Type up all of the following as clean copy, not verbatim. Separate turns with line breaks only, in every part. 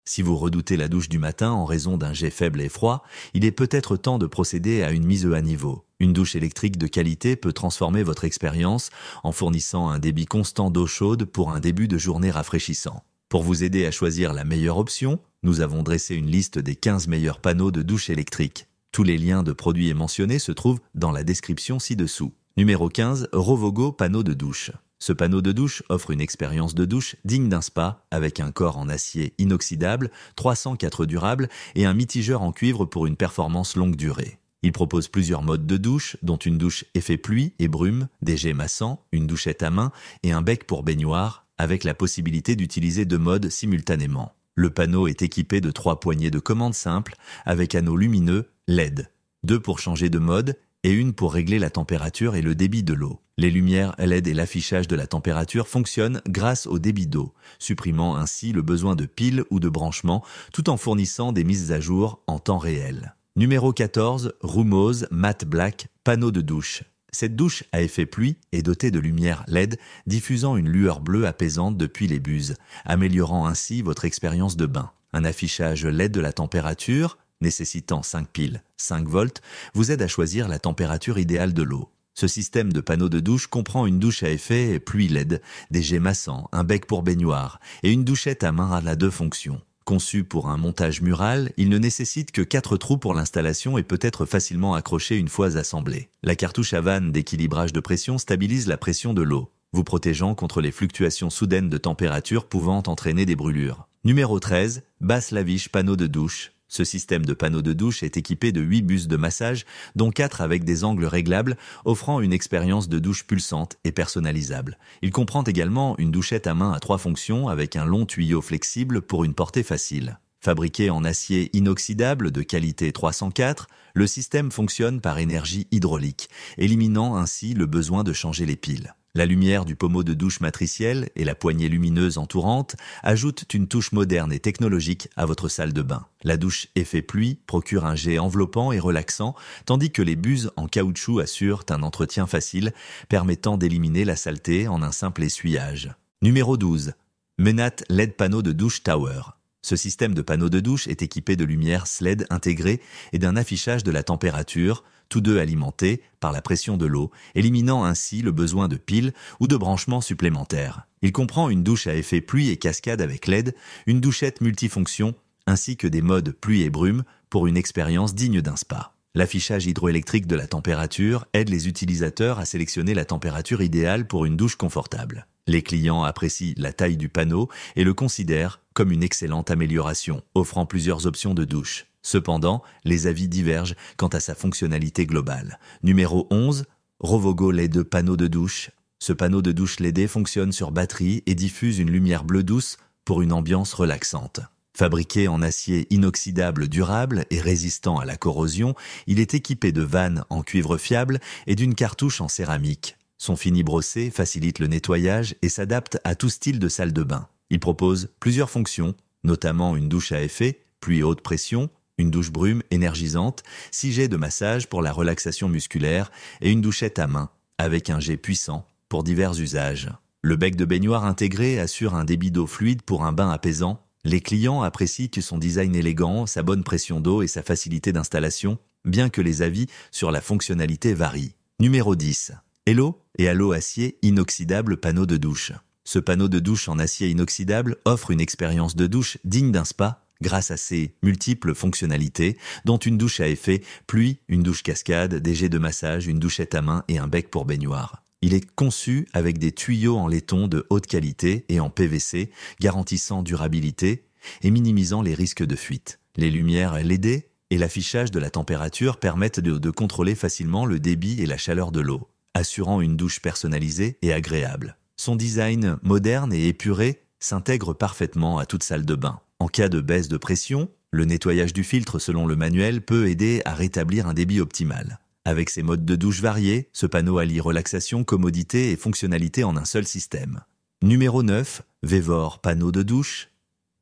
Si vous redoutez la douche du matin en raison d'un jet faible et froid, il est peut-être temps de procéder à une mise à niveau. Une douche électrique de qualité peut transformer votre expérience en fournissant un débit constant d'eau chaude pour un début de journée rafraîchissant. Pour vous aider à choisir la meilleure option, nous avons dressé une liste des 15 meilleurs panneaux de douche électrique. Tous les liens de produits mentionnés se trouvent dans la description ci-dessous. Numéro 15, Rovogo panneau de douche. Ce panneau de douche offre une expérience de douche digne d'un spa avec un corps en acier inoxydable, 304 durable et un mitigeur en cuivre pour une performance longue durée. Il propose plusieurs modes de douche, dont une douche effet pluie et brume, des jets massants, une douchette à main et un bec pour baignoire, avec la possibilité d'utiliser 2 modes simultanément. Le panneau est équipé de 3 poignées de commande simples avec anneaux lumineux LED, 2 pour changer de mode et une pour régler la température et le débit de l'eau. Les lumières LED et l'affichage de la température fonctionnent grâce au débit d'eau, supprimant ainsi le besoin de piles ou de branchements tout en fournissant des mises à jour en temps réel. Numéro 14, Rumose Matte Black panneau de douche. Cette douche à effet pluie est dotée de lumière LED diffusant une lueur bleue apaisante depuis les buses, améliorant ainsi votre expérience de bain. Un affichage LED de la température, nécessitant 5 piles, 5 volts, vous aide à choisir la température idéale de l'eau. Ce système de panneau de douche comprend une douche à effet pluie LED, des jets massants, un bec pour baignoire et une douchette à main à 2 fonctions. Conçu pour un montage mural, il ne nécessite que 4 trous pour l'installation et peut être facilement accroché une fois assemblé. La cartouche à vanne d'équilibrage de pression stabilise la pression de l'eau, vous protégeant contre les fluctuations soudaines de température pouvant entraîner des brûlures. Numéro 13, Basse Lavish panneau de douche. Ce système de panneau de douche est équipé de 8 buses de massage, dont 4 avec des angles réglables, offrant une expérience de douche pulsante et personnalisable. Il comprend également une douchette à main à 3 fonctions avec un long tuyau flexible pour une portée facile. Fabriqué en acier inoxydable de qualité 304, le système fonctionne par énergie hydraulique, éliminant ainsi le besoin de changer les piles. La lumière du pommeau de douche matriciel et la poignée lumineuse entourante ajoutent une touche moderne et technologique à votre salle de bain. La douche effet pluie procure un jet enveloppant et relaxant, tandis que les buses en caoutchouc assurent un entretien facile, permettant d'éliminer la saleté en un simple essuyage. Numéro 12. Menat LED panneau de douche Tower. Ce système de panneaux de douche est équipé de lumières LED intégrées et d'un affichage de la température, tous deux alimentés par la pression de l'eau, éliminant ainsi le besoin de piles ou de branchements supplémentaires. Il comprend une douche à effet pluie et cascade avec LED, une douchette multifonction, ainsi que des modes pluie et brume pour une expérience digne d'un spa. L'affichage hydroélectrique de la température aide les utilisateurs à sélectionner la température idéale pour une douche confortable. Les clients apprécient la taille du panneau et le considèrent comme une excellente amélioration, offrant plusieurs options de douche. Cependant, les avis divergent quant à sa fonctionnalité globale. Numéro 11, Rovogo LED panneau de douche. Ce panneau de douche LED fonctionne sur batterie et diffuse une lumière bleue douce pour une ambiance relaxante. Fabriqué en acier inoxydable durable et résistant à la corrosion, il est équipé de vannes en cuivre fiable et d'une cartouche en céramique. Son fini brossé facilite le nettoyage et s'adapte à tout style de salle de bain. Il propose plusieurs fonctions, notamment une douche à effet, pluie haute pression, une douche brume énergisante, 6 jets de massage pour la relaxation musculaire et une douchette à main, avec un jet puissant pour divers usages. Le bec de baignoire intégré assure un débit d'eau fluide pour un bain apaisant. Les clients apprécient son design élégant, sa bonne pression d'eau et sa facilité d'installation, bien que les avis sur la fonctionnalité varient. Numéro 10. Hello et Halo acier inoxydable panneau de douche. Ce panneau de douche en acier inoxydable offre une expérience de douche digne d'un spa grâce à ses multiples fonctionnalités, dont une douche à effet, pluie, une douche cascade, des jets de massage, une douchette à main et un bec pour baignoire. Il est conçu avec des tuyaux en laiton de haute qualité et en PVC, garantissant durabilité et minimisant les risques de fuite. Les lumières LED et l'affichage de la température permettent de contrôler facilement le débit et la chaleur de l'eau, assurant une douche personnalisée et agréable. Son design moderne et épuré s'intègre parfaitement à toute salle de bain. En cas de baisse de pression, le nettoyage du filtre selon le manuel peut aider à rétablir un débit optimal. Avec ses modes de douche variés, ce panneau allie relaxation, commodité et fonctionnalité en un seul système. Numéro 9. Vevor panneau de douche.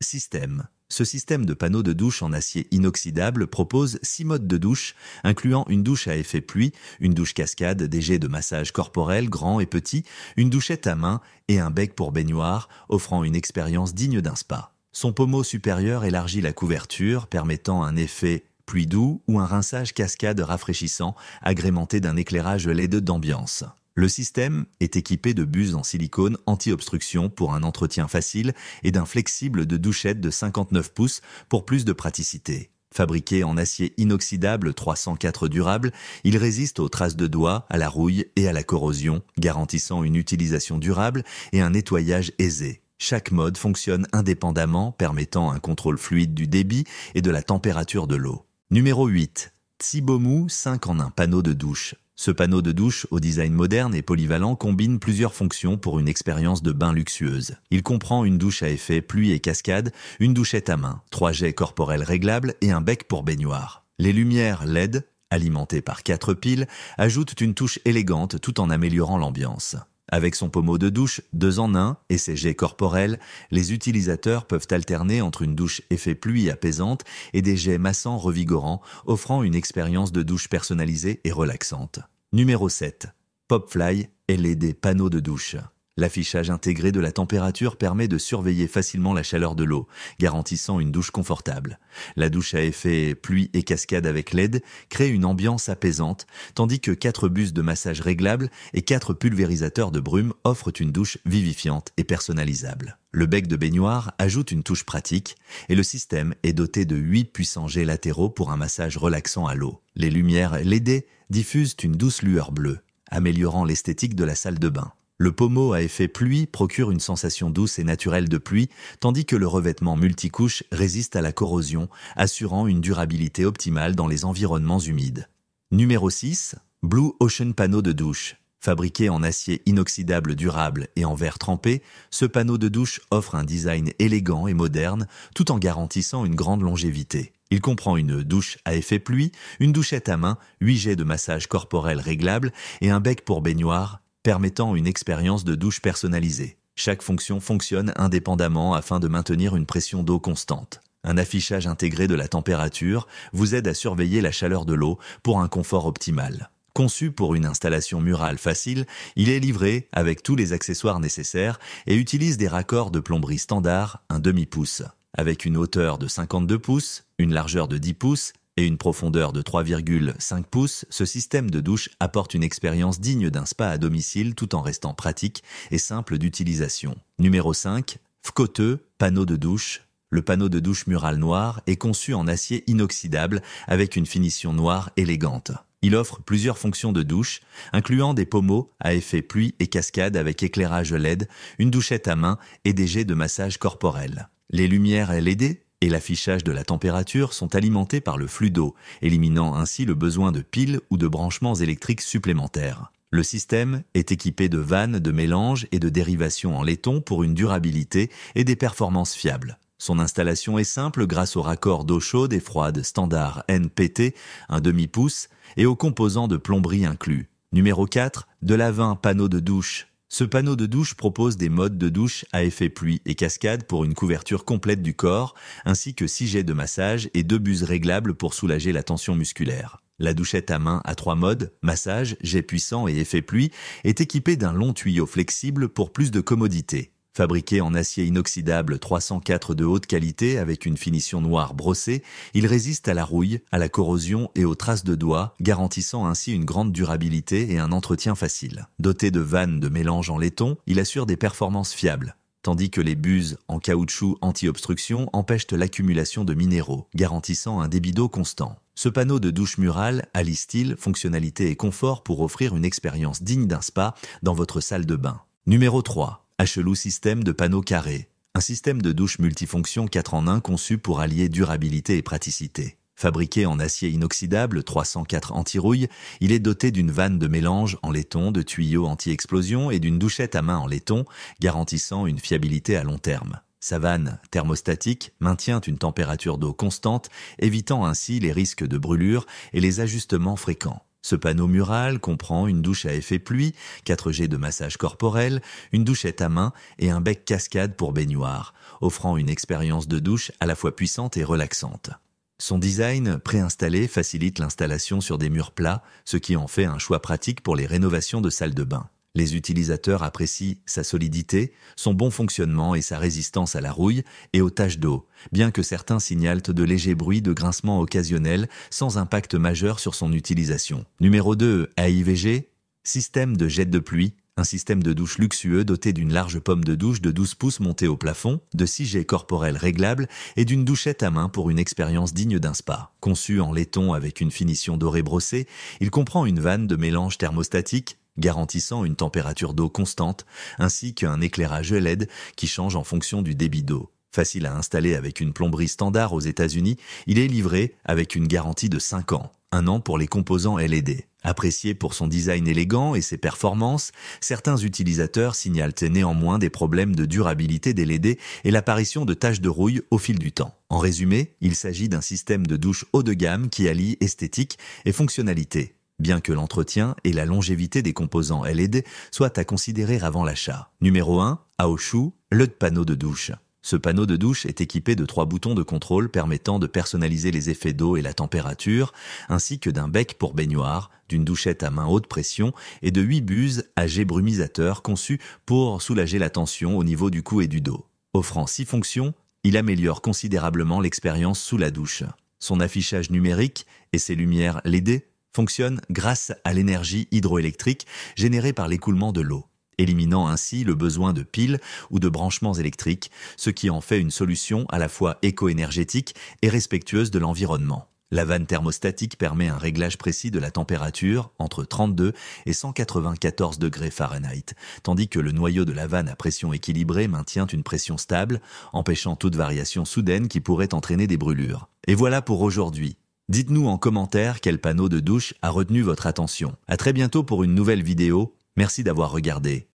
Système. Ce système de panneaux de douche en acier inoxydable propose 6 modes de douche, incluant une douche à effet pluie, une douche cascade, des jets de massage corporel grands et petits, une douchette à main et un bec pour baignoire, offrant une expérience digne d'un spa. Son pommeau supérieur élargit la couverture, permettant un effet pluie doux ou un rinçage cascade rafraîchissant, agrémenté d'un éclairage LED d'ambiance. Le système est équipé de buses en silicone anti-obstruction pour un entretien facile et d'un flexible de douchette de 59 pouces pour plus de praticité. Fabriqué en acier inoxydable 304 durable, il résiste aux traces de doigts, à la rouille et à la corrosion, garantissant une utilisation durable et un nettoyage aisé. Chaque mode fonctionne indépendamment, permettant un contrôle fluide du débit et de la température de l'eau. Numéro 8. Tsibomu 5 en 1 panneau de douche. Ce panneau de douche, au design moderne et polyvalent, combine plusieurs fonctions pour une expérience de bain luxueuse. Il comprend une douche à effet pluie et cascade, une douchette à main, 3 jets corporels réglables et un bec pour baignoire. Les lumières LED, alimentées par 4 piles, ajoutent une touche élégante tout en améliorant l'ambiance. Avec son pommeau de douche 2 en 1 et ses jets corporels, les utilisateurs peuvent alterner entre une douche effet pluie apaisante et des jets massants revigorants, offrant une expérience de douche personnalisée et relaxante. Numéro 7. Popfly LED panneau de douche. L'affichage intégré de la température permet de surveiller facilement la chaleur de l'eau, garantissant une douche confortable. La douche à effet pluie et cascade avec LED crée une ambiance apaisante, tandis que 4 buses de massage réglables et 4 pulvérisateurs de brume offrent une douche vivifiante et personnalisable. Le bec de baignoire ajoute une touche pratique et le système est doté de 8 puissants jets latéraux pour un massage relaxant à l'eau. Les lumières LED diffusent une douce lueur bleue, améliorant l'esthétique de la salle de bain. Le pommeau à effet pluie procure une sensation douce et naturelle de pluie, tandis que le revêtement multicouche résiste à la corrosion, assurant une durabilité optimale dans les environnements humides. Numéro 6. Blue Ocean panneau de douche. Fabriqué en acier inoxydable durable et en verre trempé, ce panneau de douche offre un design élégant et moderne, tout en garantissant une grande longévité. Il comprend une douche à effet pluie, une douchette à main, 8 jets de massage corporel réglable et un bec pour baignoire, permettant une expérience de douche personnalisée. Chaque fonction fonctionne indépendamment afin de maintenir une pression d'eau constante. Un affichage intégré de la température vous aide à surveiller la chaleur de l'eau pour un confort optimal. Conçu pour une installation murale facile, il est livré avec tous les accessoires nécessaires et utilise des raccords de plomberie standard, un demi-pouce. Avec une hauteur de 52 pouces, une largeur de 10 pouces, et une profondeur de 3,5 pouces, ce système de douche apporte une expérience digne d'un spa à domicile tout en restant pratique et simple d'utilisation. Numéro 5. Fcote panneau de douche. Le panneau de douche mural noir est conçu en acier inoxydable avec une finition noire élégante. Il offre plusieurs fonctions de douche, incluant des pommeaux à effet pluie et cascade avec éclairage LED, une douchette à main et des jets de massage corporel. Les lumières LED et l'affichage de la température sont alimentés par le flux d'eau, éliminant ainsi le besoin de piles ou de branchements électriques supplémentaires. Le système est équipé de vannes de mélange et de dérivation en laiton pour une durabilité et des performances fiables. Son installation est simple grâce au raccord d'eau chaude et froide standard NPT, un demi-pouce, et aux composants de plomberie inclus. Numéro 4, de Lavin panneau de douche. Ce panneau de douche propose des modes de douche à effet pluie et cascade pour une couverture complète du corps, ainsi que 6 jets de massage et 2 buses réglables pour soulager la tension musculaire. La douchette à main à 3 modes, massage, jet puissant et effet pluie, est équipée d'un long tuyau flexible pour plus de commodité. Fabriqué en acier inoxydable 304 de haute qualité avec une finition noire brossée, il résiste à la rouille, à la corrosion et aux traces de doigts, garantissant ainsi une grande durabilité et un entretien facile. Doté de vannes de mélange en laiton, il assure des performances fiables, tandis que les buses en caoutchouc anti-obstruction empêchent l'accumulation de minéraux, garantissant un débit d'eau constant. Ce panneau de douche murale allie style, fonctionnalité et confort pour offrir une expérience digne d'un spa dans votre salle de bain. Numéro 3. HLU système de panneaux carrés. Un système de douche multifonction 4 en 1 conçu pour allier durabilité et praticité. Fabriqué en acier inoxydable 304 anti-rouille, il est doté d'une vanne de mélange en laiton, de tuyaux anti-explosion et d'une douchette à main en laiton, garantissant une fiabilité à long terme. Sa vanne thermostatique maintient une température d'eau constante, évitant ainsi les risques de brûlure et les ajustements fréquents. Ce panneau mural comprend une douche à effet pluie, 4 jets de massage corporel, une douchette à main et un bec cascade pour baignoire, offrant une expérience de douche à la fois puissante et relaxante. Son design préinstallé facilite l'installation sur des murs plats, ce qui en fait un choix pratique pour les rénovations de salles de bain. Les utilisateurs apprécient sa solidité, son bon fonctionnement et sa résistance à la rouille et aux taches d'eau, bien que certains signalent de légers bruits de grincement occasionnels sans impact majeur sur son utilisation. Numéro 2, AIVG, système de jet de pluie. Un système de douche luxueux doté d'une large pomme de douche de 12 pouces montée au plafond, de 6 jets corporels réglables et d'une douchette à main pour une expérience digne d'un spa. Conçu en laiton avec une finition dorée brossée, il comprend une vanne de mélange thermostatique, garantissant une température d'eau constante, ainsi qu'un éclairage LED qui change en fonction du débit d'eau. Facile à installer avec une plomberie standard aux États-Unis, il est livré avec une garantie de 5 ans, 1 an pour les composants LED. Apprécié pour son design élégant et ses performances, certains utilisateurs signalent néanmoins des problèmes de durabilité des LED et l'apparition de taches de rouille au fil du temps. En résumé, il s'agit d'un système de douche haut de gamme qui allie esthétique et fonctionnalité, bien que l'entretien et la longévité des composants LED soient à considérer avant l'achat. Numéro 1, Aoshu, le panneau de douche. Ce panneau de douche est équipé de 3 boutons de contrôle permettant de personnaliser les effets d'eau et la température, ainsi que d'un bec pour baignoire, d'une douchette à main haute pression et de 8 buses à jet brumisateur conçus pour soulager la tension au niveau du cou et du dos. Offrant 6 fonctions, il améliore considérablement l'expérience sous la douche. Son affichage numérique et ses lumières LED fonctionnent grâce à l'énergie hydroélectrique générée par l'écoulement de l'eau, éliminant ainsi le besoin de piles ou de branchements électriques, ce qui en fait une solution à la fois éco-énergétique et respectueuse de l'environnement. La vanne thermostatique permet un réglage précis de la température entre 32 et 194 degrés Fahrenheit, tandis que le noyau de la vanne à pression équilibrée maintient une pression stable, empêchant toute variation soudaine qui pourrait entraîner des brûlures. Et voilà pour aujourd'hui. Dites-nous en commentaire quel panneau de douche a retenu votre attention. À très bientôt pour une nouvelle vidéo. Merci d'avoir regardé.